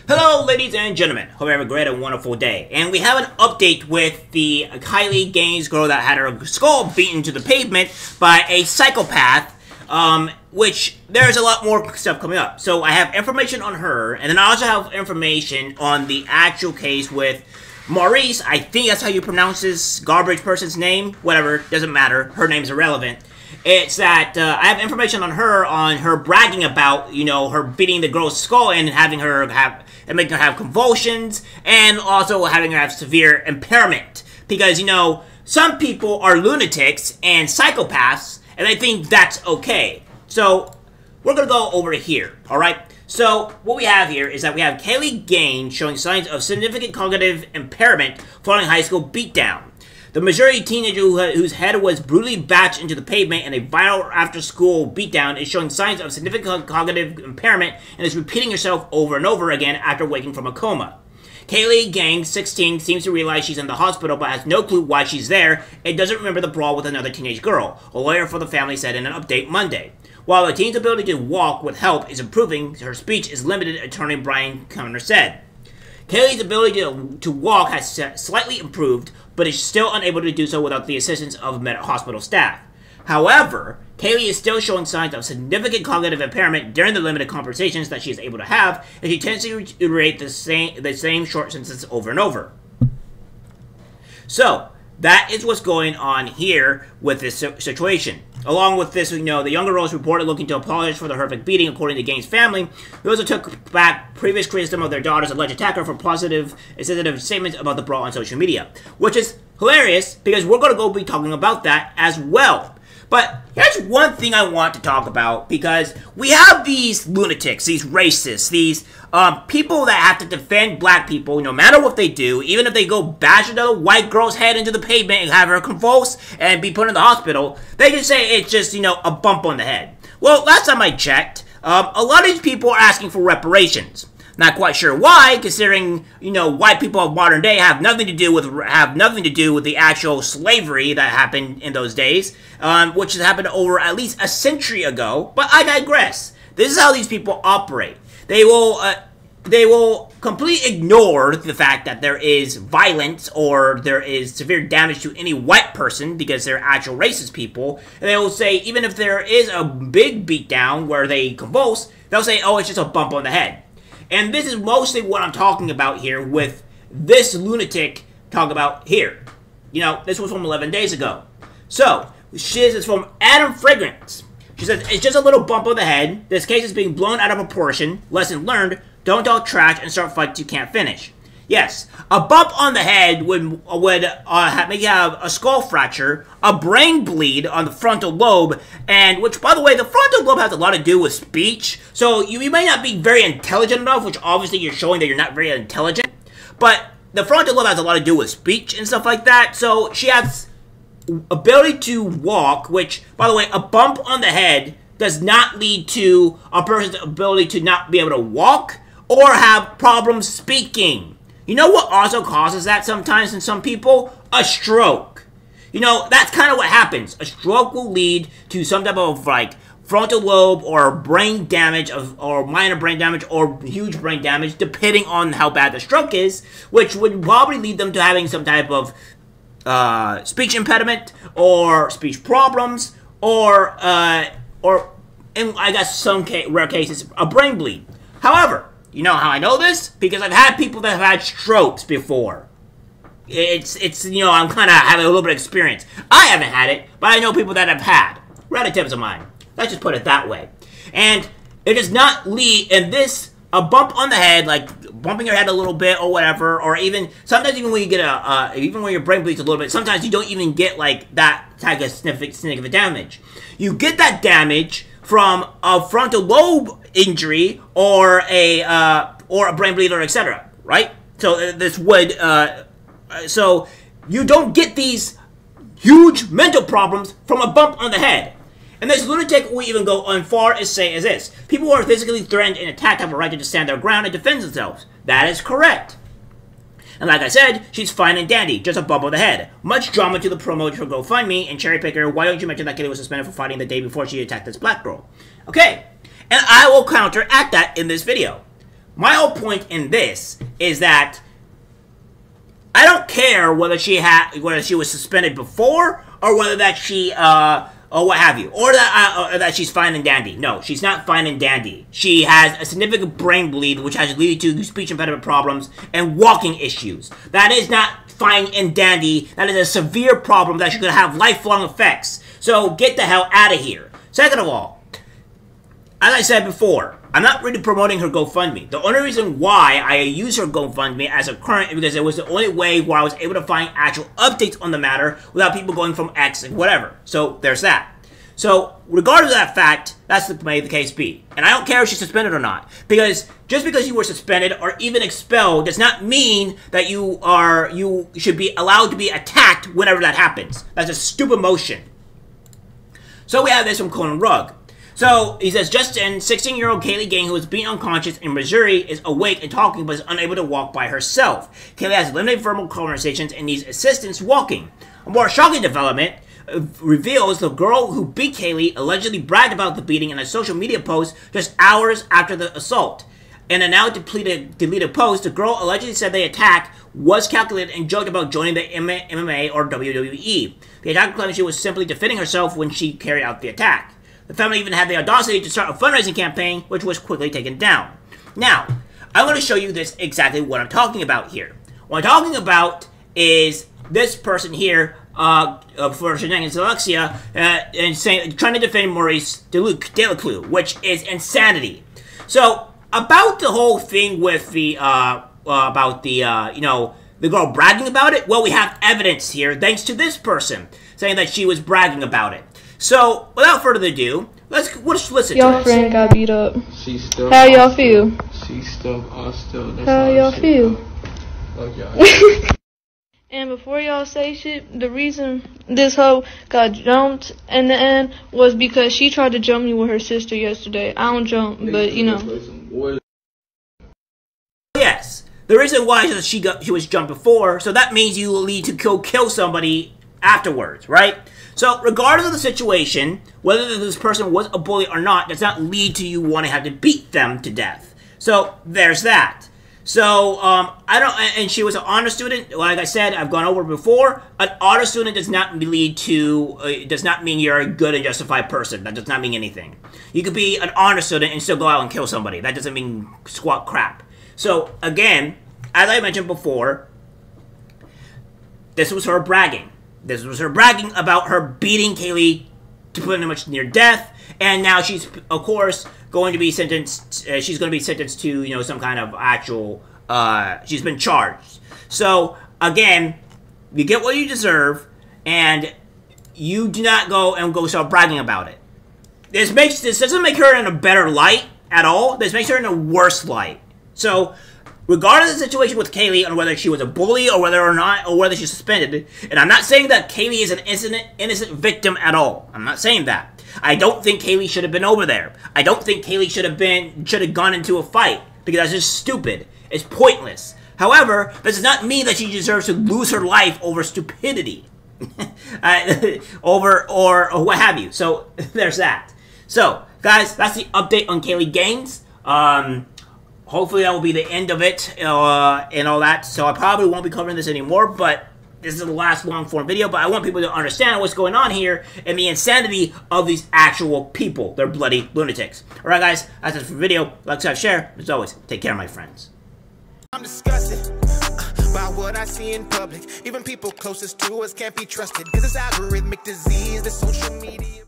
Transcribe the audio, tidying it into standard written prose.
Hello, ladies and gentlemen. Hope you have a great and wonderful day. And we have an update with the Kaylee Gains girl that had her skull beaten to the pavement by a psychopath, which there's a lot more stuff coming up. So I have information on her, and then I also have information on the actual case with Maurice. I think that's how you pronounce this garbage person's name. Whatever, doesn't matter. Her name's irrelevant. It's that I have information on her bragging about, you know, her beating the girl's skull and having her making her have convulsions, and also having her have severe impairment. Because, you know, some people are lunatics and psychopaths, and they think that's okay. So, we're gonna go over here, alright? So, what we have here is that we have Kaylee Gains showing signs of significant cognitive impairment following high school beatdown. The Missouri teenager whose head was brutally bashed into the pavement in a violent after-school beatdown is showing signs of significant cognitive impairment and is repeating herself over and over again after waking from a coma. Kaylee Gains, 16, seems to realize she's in the hospital but has no clue why she's there and doesn't remember the brawl with another teenage girl, a lawyer for the family said in an update Monday. While the teen's ability to walk with help is improving, her speech is limited, attorney Brian Cumner said. Kaylee's ability to walk has slightly improved, but is still unable to do so without the assistance of hospital staff. However, Kaylee is still showing signs of significant cognitive impairment during the limited conversations that she is able to have, and she tends to reiterate the same short sentences over and over. So, that is what's going on here with this situation. Along with this, we know the younger girl is reported looking to apologize for the horrific beating, according to Gaines' family. They also took back previous criticism of their daughter's alleged attacker for positive and sensitive statements about the brawl on social media. Which is hilarious, because we're going to go be talking about that as well. But here's one thing I want to talk about, because we have these lunatics, these racists, these people that have to defend black people no matter what they do, even if they go bash another white girl's head into the pavement and have her convulse and be put in the hospital, they can say it's just, you know, a bump on the head. Well, last time I checked, a lot of these people are asking for reparations. Not quite sure why, considering, you know, white people of modern day have nothing to do with the actual slavery that happened in those days, which has happened over at least a century ago. But I digress. This is how these people operate. They will completely ignore the fact that there is violence or there is severe damage to any white person because they're actual racist people. And they will say, even if there is a big beatdown where they convulse, they'll say, oh, it's just a bump on the head. And this is mostly what I'm talking about here with this lunatic talk about here. You know, this was from 11 days ago. So, this is from Adam Fragrance. She says, it's just a little bump on the head. This case is being blown out of proportion. Lesson learned, don't talk trash and start fights you can't finish. Yes, a bump on the head would make you have a skull fracture, a brain bleed on the frontal lobe, and which, by the way, the frontal lobe has a lot to do with speech. So you may not be very intelligent enough, which obviously you're showing that you're not very intelligent. But the frontal lobe has a lot to do with speech and stuff like that. So she has ability to walk, which, by the way, a bump on the head does not lead to a person's ability to not be able to walk or have problems speaking. You know what also causes that sometimes in some people? A stroke. You know, that's kind of what happens. A stroke will lead to some type of, like, frontal lobe or brain damage, or minor brain damage or huge brain damage, depending on how bad the stroke is, which would probably lead them to having some type of speech impediment or speech problems or in, I guess, some rare cases, a brain bleed. However, you know how I know this? Because I've had people that have had strokes before. It's you know, I'm kind of having a little bit of experience. I haven't had it, but I know people that have had. Relatives of mine. Let's just put it that way. And it does not lead, and this, a bump on the head, like bumping your head a little bit or whatever, or even, sometimes even when you get even when your brain bleeds a little bit, sometimes you don't even get, like, that type of significant damage. You get that damage from a frontal lobe injury or a brain bleed or etc. Right? So this would so you don't get these huge mental problems from a bump on the head. And this lunatic will even go on far as say as this: people who are physically threatened and attacked have a right to just stand their ground and defend themselves. That is correct. And like I said, she's fine and dandy, just a bump on the head. Much drama to the promo for GoFundMe and Cherry Picker. Why don't you mention that Kaylee was suspended for fighting the day before she attacked this black girl? Okay, and I will counteract that in this video. my whole point in this is that I don't care whether she was suspended before or whether that she or what have you, or that she's fine and dandy. No, she's not fine and dandy. She has a significant brain bleed, which has leading to speech impediment problems and walking issues. That is not fine and dandy. That is a severe problem that is going to have lifelong effects. So get the hell out of here. Second of all, as I said before, I'm not really promoting her GoFundMe. The only reason why I use her GoFundMe as a current is because it was the only way where I was able to find actual updates on the matter without people going from X and whatever. So there's that. So regardless of that fact, that's the way the case be. And I don't care if she's suspended or not. Because just because you were suspended or even expelled does not mean that you should be allowed to be attacked whenever that happens. That's a stupid motion. So we have this from Conan Rugg. So, he says, Justin, 16-year-old Kaylee Gains, who was being unconscious in Missouri, is awake and talking, but is unable to walk by herself. Kaylee has limited verbal conversations and needs assistance walking. A more shocking development reveals the girl who beat Kaylee allegedly bragged about the beating in a social media post just hours after the assault. In a now deleted post, the girl allegedly said the attack was calculated and joked about joining the MMA or WWE. The attacker claimed she was simply defending herself when she carried out the attack. The family even had the audacity to start a fundraising campaign, which was quickly taken down. Now, I'm going to show you this exactly what I'm talking about here. What I'm talking about is this person here, for shenanigans dyslexia, and trying to defend Maurice Delacroix, which is insanity. So, about the whole thing with the, the girl bragging about it, well, we have evidence here, thanks to this person, saying that she was bragging about it. So, without further ado, let's listen to this. Your friend got beat up. She's still. How y'all feel? She's still. How y'all feel? Fuck y'all. And before y'all say shit, the reason this hoe got jumped in the end was because she tried to jump me with her sister yesterday. I don't jump, but you know. Yes, the reason why is she was jumped before, so that means you will need to kill somebody afterwards, right? So, regardless of the situation, whether this person was a bully or not, does not lead to you wanting to have to beat them to death. So, there's that. So, and she was an honor student. Like I said, I've gone over it before. An honor student does not lead to, does not mean you're a good and justified person. That does not mean anything. You could be an honor student and still go out and kill somebody. That doesn't mean squat crap. So, again, as I mentioned before, this was her bragging. This was her bragging about her beating Kaylee to pretty much near death, and now she's, of course, going to be sentenced. She's going to be sentenced to, you know, some kind of actual. She's been charged. So again, you get what you deserve, and you do not go start bragging about it. This doesn't make her in a better light at all. This makes her in a worse light. So, regardless of the situation with Kaylee on whether she was a bully or whether she's suspended, and I'm not saying that Kaylee is an innocent victim at all. I'm not saying that. I don't think Kaylee should have been over there. I don't think Kaylee should have gone into a fight, because that's just stupid. It's pointless. However, that does not mean that she deserves to lose her life over stupidity. or what have you. So there's that. So, guys, that's the update on Kaylee Gains. Hopefully that will be the end of it, and all that. So I probably won't be covering this anymore, but this is the last long-form video. But I want people to understand what's going on here and the insanity of these actual people. They're bloody lunatics. Alright, guys, that's it for the video. Like, subscribe, share. As always, take care, my friends. I'm disgusted by what I see in public. Even people closest to us can't be trusted. Cause it's algorithmic disease, the social media.